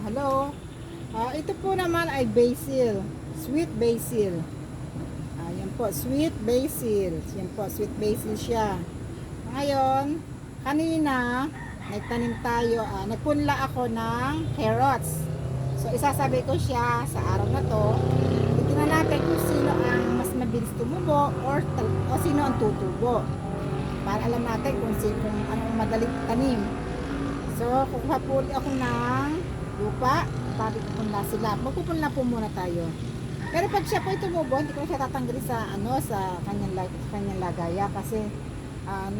Hello. Ito po naman ay basil. Sweet basil. Yan po, sweet basil. Yan po, sweet basil siya. Ngayon, kanina, nagtanim tayo. Nagpunla ako ng carrots. So, isasabi ko siya sa araw na to. Tingnan natin kung sino ang mas mabilis tumubo o sino ang tutubo. Para alam natin kung anong madaling tanim. So, kukuha po ako ng lupa. Tapos pupunla sila. Magpupunla po muna tayo. Pero pag siya po tumubo, hindi ko siya tatanggalin sa kanyang lagaya kasi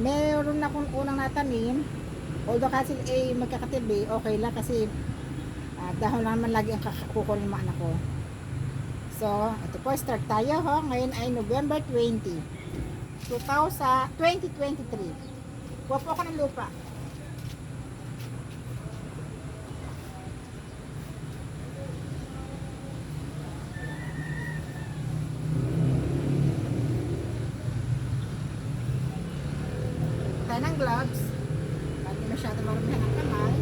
meron na akong unang natanim. Although kasi magkakatibi, okay lang kasi dahon naman lagi ang kukunin ng mga anak ko. So, ito po, start tayo ho. Ngayon ay November 20, 2023. Kuha po ako ng lupa. Tayo ng gloves. Hindi masyado marumihan ang kamay.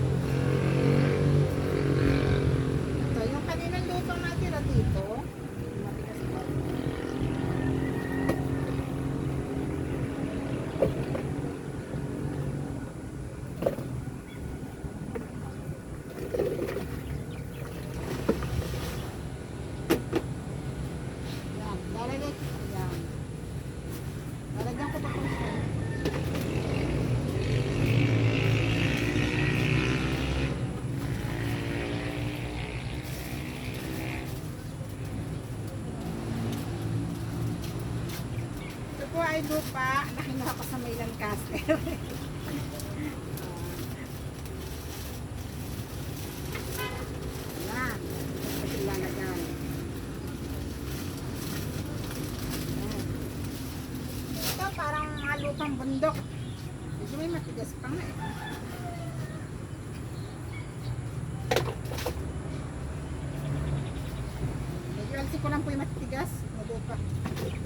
Ito, yung kaninang lutong natira dito. Matigas pa. Yan, lalagay ko. Yan. Lalagyan ko pa po siya. Ito po ay lupa na kinuha ko sa may Lancaster. Yan. Ito ilalagay. Yan. Ito parang mga lupang bundok. Medyo may matigas pa nga eh. Medyo alsi ko lang po yung matigas. Malupa. Yan.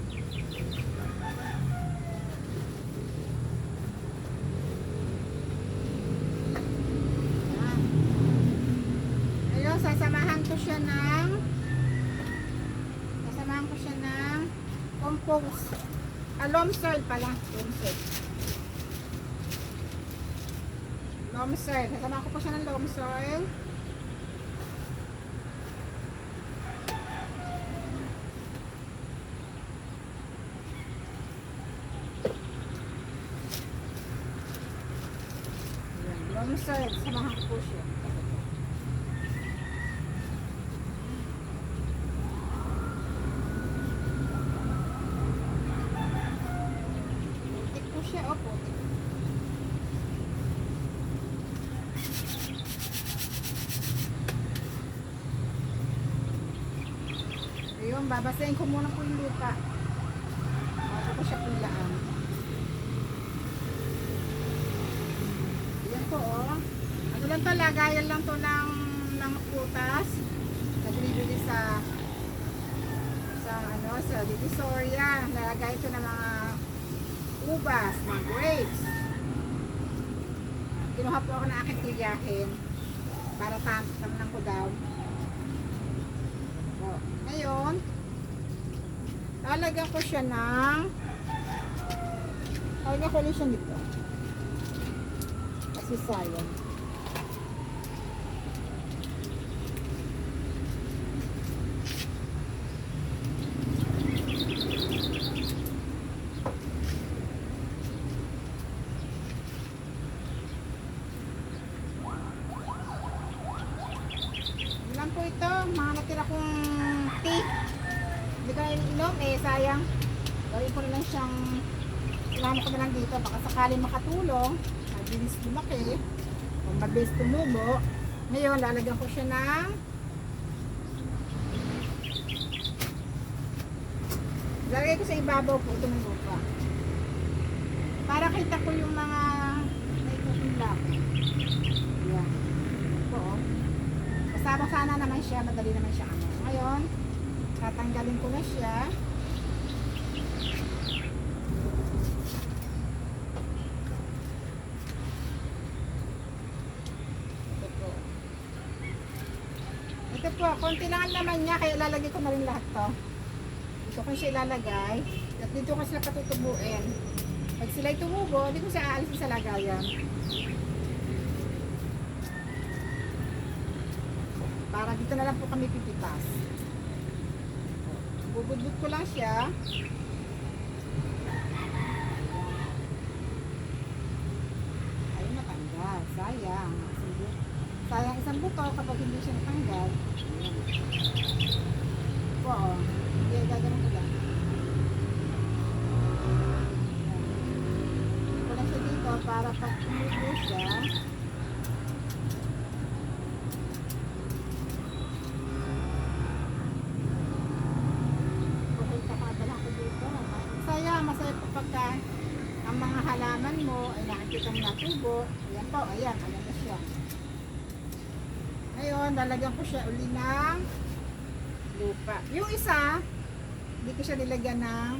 Ngayon, sasamahan ko siya ng compost. Loam soil pala. Loam soil. Loam soil. Sasamahan ko po siya ng loam soil. Ayan, loam soil. Sasamahan ko po siya. Putik po siya. O, putik. Ayun, babasahin ko muna po yung lupa. Bago ko siya pulaan. Ayan po, oh. Ano lang to, lagayan lang to ng prutas. Nagbibili sa Divisoria. Nalagay ito ng mga ubas, mga grapes. Kinuha po ako ng aking tiyahin para tamnan ko daw. O, ngayon, lalagyan ko siya lalagyan ko ulit siya nito. Kasi sayang. Ilan po ito? Mga natira kong tea. Hindi ko na ininom sayang. Gawin ko na lang siyang ilama ko na lang dito. Baka sakaling makatulong. Mabilis lumaki. O mabilis tumubo. Ngayon, lalagyan ko siya ng lalagay ko sa ibabaw po ito ng lupa. Para kita ko yung mga naikukunla ko. Yan. Ito o. Kasama sana naman siya. Madali naman siya ano. Ngayon, tatanggalin ko na siya. Ito po. Ito po, konti lang ang laman niya, kaya ilalagay ko na rin lahat to. Dito ko siya ilalagay, at dito ko sila patutubuin. Pag sila'y tumubo, di ko siya aalisin sa lagayan. Para dito na lang po kami pipitas. Bubudbud ko lang siya. Ayun, natanggal. Sayang. Sayang isang buto kapag hindi siya natanggal. Po, hindi, gagawin ko lang. Ko lang siya dito para pag tumubo siya. Masaya po pagka ang mga halaman mo ay nakikita mo natubo. Ayan po, ayan na siya. Ngayon, lalagyan ko siya uli ng lupa. Yung isa, hindi ko siya nilagyan ng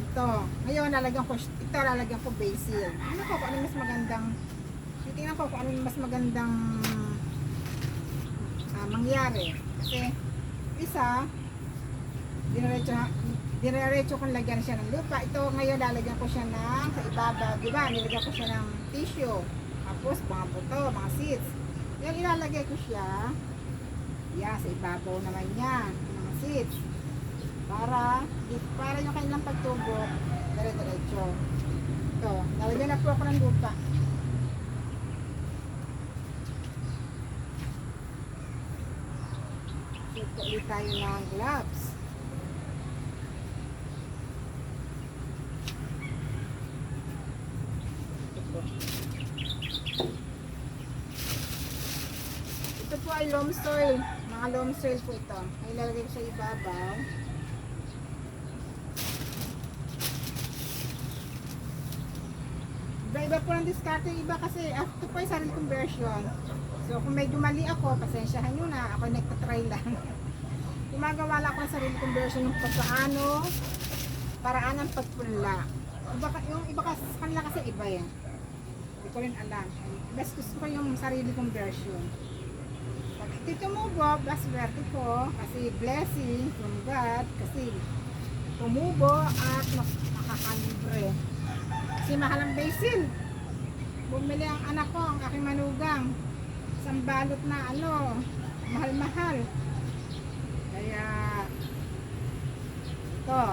ito. Ngayon, lalagyan ko basil. Ano ko, kung ano mas magandang, titingnan ko kung ano mas magandang mangyari. Kasi, isa, dinerecho kong lagyan siya ng lupa. Ito ngayon lalagyan ko siya ng sa ibabaw, di ba? Nilagyan ko siya ng tissue. Tapos mga buto, mga seeds. Yan ilalagay ko siya. Yan, sa ibabaw naman niya, mga seeds. Para yung kanilang pagtubo, dire-diretso. Ito, lalagyan na po ako ng lupa. Ito ulit tayo ng gloves. Ito po ay loam soil. Mga loam soil po ito. Ay ilalagay ko sa ibabaw. Iba-iba po ang diskarte. Iba kasi ito po ay sarili kong version. So kung medyo mali ako, pasensyahan nyo na. Ako nagtatry lang. Gumagawa lang ako ng sarili kong version ng paano paraan ng pagpunla. Yung iba kasi sa kanila kasi iba yan. Hindi ko rin alam. Best gusto ko yung sarili kong version. Pag ito tumubo, swerte ko kasi blessing from God kasi tumubo at makakalibre. Kasi mahal ang basil. Bumili ang anak ko, ang aking manugang. Isang balot na mahal-mahal. Kaya ito.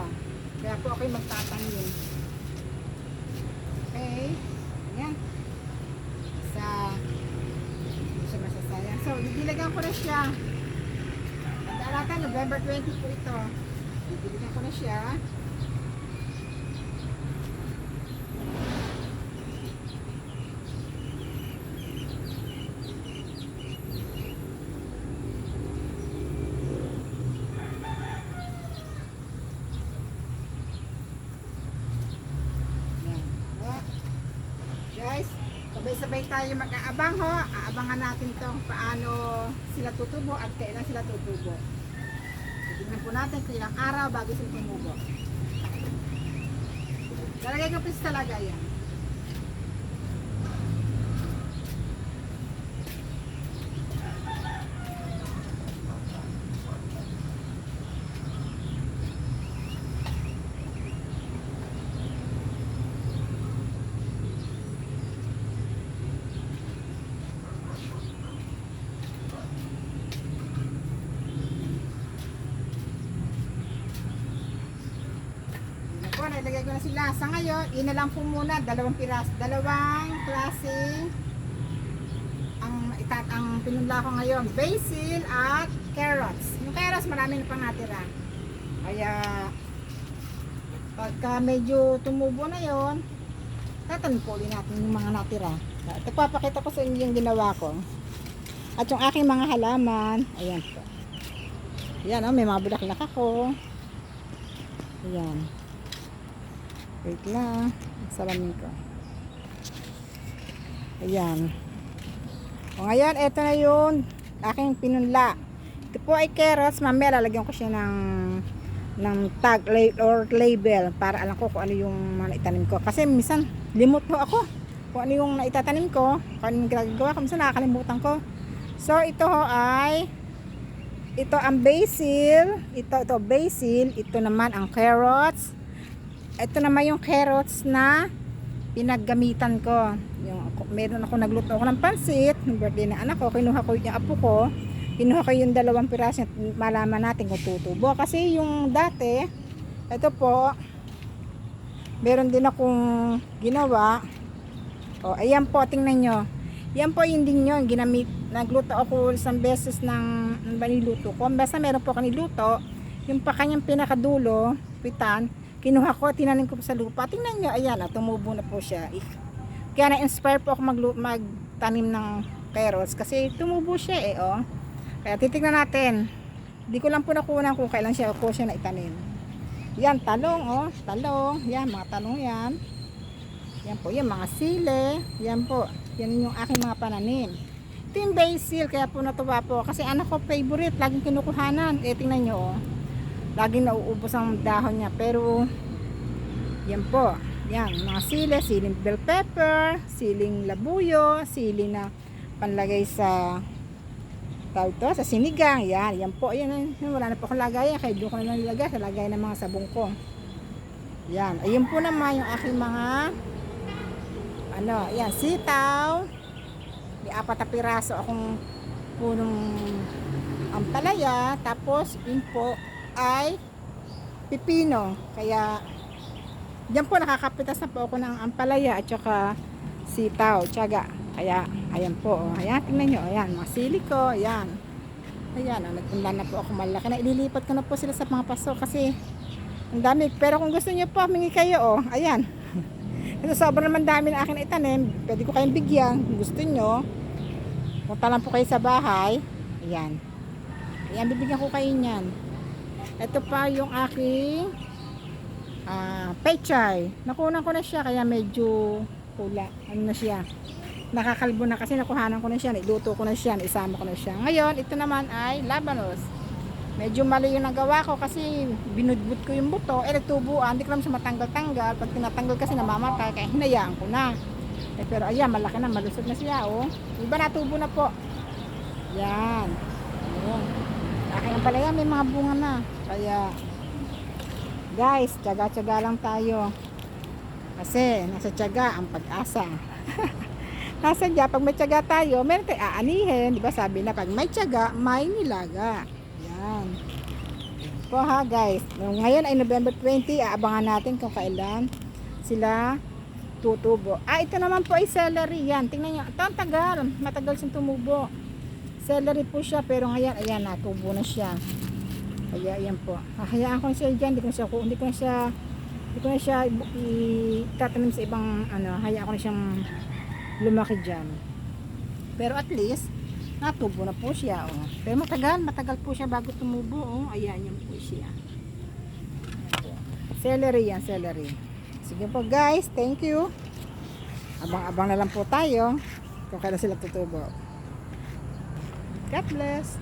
Kaya po ako'y magtatanim. Okay. Ayan. Hindi siya masasayang. So, didilagan ko na siya. Pagdaratan, November 20 po ito. Didilagan ko na siya. Guys, sabay-sabay tayo mag-aabang ho. Aabangan natin tong paano sila tutubo at kailan sila tutubo. Tignan po natin kung ilang araw bago sila tumubo. Lalagay ko po sa lagayan. Nilagay ko na sila. Sa ngayon, ina lang po muna, dalawang klase ang pinunla ko ngayon. Basil at carrots. Yung carrots, marami na pang natira. Kaya, pagka medyo tumubo na yon, tatanim po ulit natin yung mga natira. Ito, papakita ko sa inyo yung ginawa ko. At yung aking mga halaman, ayan po. Ayan, may mga bulaklak ako. Ayan. Wait lang. Salamin ko. Ayan. O ngayon, eto na yun. Aking pinunla. Ito po ay carrots. Mamaya lalagyan ko siya ng tag or label para alam ko kung ano yung mga naitanim ko. Kasi minsan, limot po ako. Kung ano yung naitatanim ko, kung ano yung ginagawa ko. Minsan nakakalimutan ko. So ito ho ay ito ang basil, ito basil, ito naman ang carrots. Ito naman yung carrots na pinaggamitan ko. Meron ako nagluto ako ng pansit, ng birthday ng anak ko, kinuha ko yung apo ko. Kinuha ko yung 2 piraso, malaman natin kung tutubo. Kasi yung dati, ito po, meron din akong ginawa. O, ayan po, tingnan nyo. Yan po yung din yun, ginamit. Nagluto ako isang beses ng niluto ko. Basta meron po kaniluto, yung pa kanyang pinakadulo, pitan, kinuha ko, tinanim ko sa lupa. Tingnan nyo, ayan, tumubo na po siya. Kaya na-inspire po ako magtanim ng carrots kasi tumubo siya eh, oh. Kaya titignan natin. Hindi ko lang po nakunan kung kailan siya na itanim. Yan, talong, oh, talong. Yan, mga talong yan. Yan po, yan, mga sile. Yan po, yan yung aking mga pananim. Ito yung basil, kaya po natuwa po. Kasi anak ko favorite, laging kinukuhanan. Eh, tingnan nyo, oh. Laging nauubos ang dahon niya. Pero, yan po. Yan, mga sile, siling bell pepper, siling labuyo, siling na panlagay sa tawag to, sa sinigang. Yan, yan po. Yan, wala na po akong lagayan. Kaya doon ko na nilagay sa lagay ng mga sabong ko. Yan, ayun po naman yung aking mga yan, sitaw. May 4 na piraso akong punong ampalaya. Tapos, yun po ay pipino. Kaya, diyan po nakakapitas na po ako ng ampalaya at saka sitaw, tiyaga. Kaya, ayan po. Oh. Ayan, tingnan nyo. Ayan, mga sili ko. Ayan. Ayan, nagpunla na po ako malaki na. Ililipat ko na po sila sa mga paso kasi ang dami. Pero kung gusto nyo po, humingi kayo. Oh. Ayan. Ito sobrang naman dami na akin na itanim. Pwede ko kayong bigyan kung gusto nyo. Punta lang po kayo sa bahay. Ayan. Ayan, bibigyan ko kayo niyan. Ito pa yung aking pechay. Nakunan ko na siya kaya medyo pula. Ano na siya? Nakakalbo na kasi nakuhanan ko na siya. Niluto ko na siya. Isama ko na siya. Ngayon, ito naman ay labanos. Medyo mali yung nagawa ko kasi binudbud ko yung buto. Nagtubuan. Hindi ko naman siya matanggal-tanggal. Pag tinatanggal kasi namamatay. Kaya hinayaan ko na. Pero ayan, malaki na. Malusog na siya. Oh. Iba natubo na po. Yan. Ayan. Akin ang palaya, may mga bunga na. Kaya, guys, tiyaga-tiyaga lang tayo. Kasi, nasa tiyaga ang pag-asa. Nasa tiyaga, pag may tiyaga tayo, meron tayo aanihin. Diba sabi na, pag may tiyaga, may nilaga. Yan. Po ha, guys. Ngayon ay November 20, aabangan natin kung kailan sila tutubo. Ito naman po ay celery. Yan, tingnan nyo. Ito ang tagal. Matagal siyang tumubo. Celery po siya, pero ngayon, ayan, natubo na siya. Kaya, ayan po. Hahayaan ko siya dyan. Hindi ko na siya itatanim sa ibang, hayaan ko na siyang lumaki dyan. Pero at least, natubo na po siya. Oh. Pero matagal po siya bago tumubo. Oh. Ayan, yan po siya. Celery yan, celery. Sige po guys, thank you. Abang-abang na lang po tayo kung kailan sila tutubo. God bless.